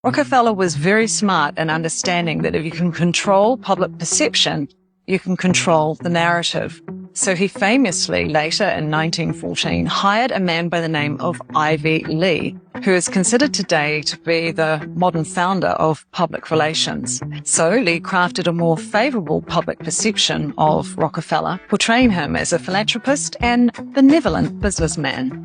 Rockefeller was very smart in understanding that if you can control public perception, you can control the narrative. So he famously, later in 1914, hired a man by the name of Ivy Lee, who is considered today to be the modern founder of public relations. So Lee crafted a more favorable public perception of Rockefeller, portraying him as a philanthropist and benevolent businessman.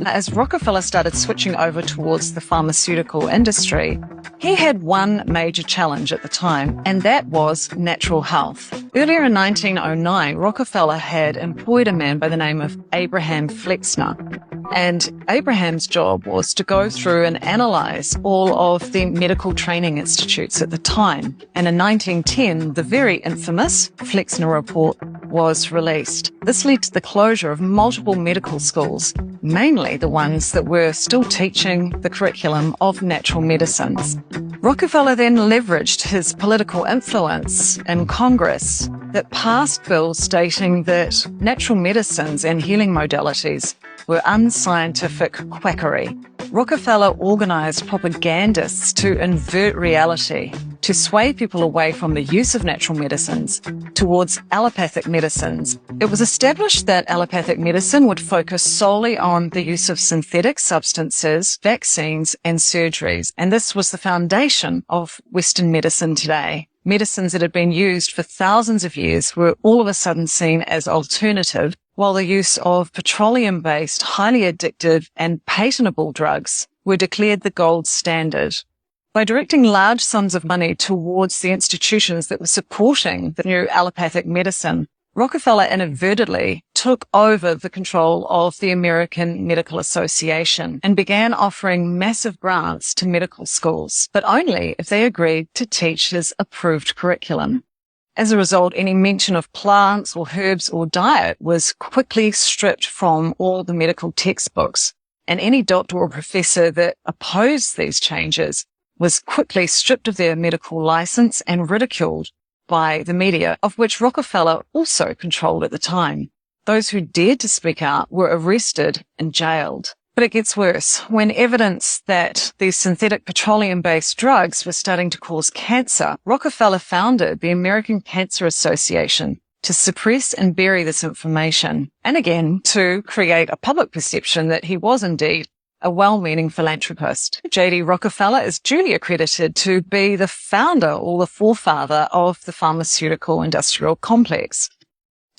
As Rockefeller started switching over towards the pharmaceutical industry, he had one major challenge at the time, and that was natural health. Earlier in 1909, Rockefeller had employed a man by the name of Abraham Flexner. And Abraham's job was to go through and analyze all of the medical training institutes at the time. And in 1910, the very infamous Flexner Report was released. This led to the closure of multiple medical schools, mainly the ones that were still teaching the curriculum of natural medicines. Rockefeller then leveraged his political influence in Congress that passed bills stating that natural medicines and healing modalities were unscientific quackery. Rockefeller organized propagandists to invert reality, to sway people away from the use of natural medicines towards allopathic medicines. It was established that allopathic medicine would focus solely on the use of synthetic substances, vaccines, and surgeries. And this was the foundation of Western medicine today. Medicines that had been used for thousands of years were all of a sudden seen as alternative, while the use of petroleum-based, highly addictive and patentable drugs were declared the gold standard. By directing large sums of money towards the institutions that were supporting the new allopathic medicine, Rockefeller inadvertently took over the control of the American Medical Association and began offering massive grants to medical schools, but only if they agreed to teach his approved curriculum. As a result, any mention of plants or herbs or diet was quickly stripped from all the medical textbooks, and any doctor or professor that opposed these changes was quickly stripped of their medical license and ridiculed by the media, of which Rockefeller also controlled at the time. Those who dared to speak out were arrested and jailed. But it gets worse. When evidence that these synthetic petroleum-based drugs were starting to cause cancer, Rockefeller founded the American Cancer Association to suppress and bury this information, and again, to create a public perception that he was indeed a well-meaning philanthropist. J.D. Rockefeller is duly accredited to be the founder or the forefather of the pharmaceutical industrial complex.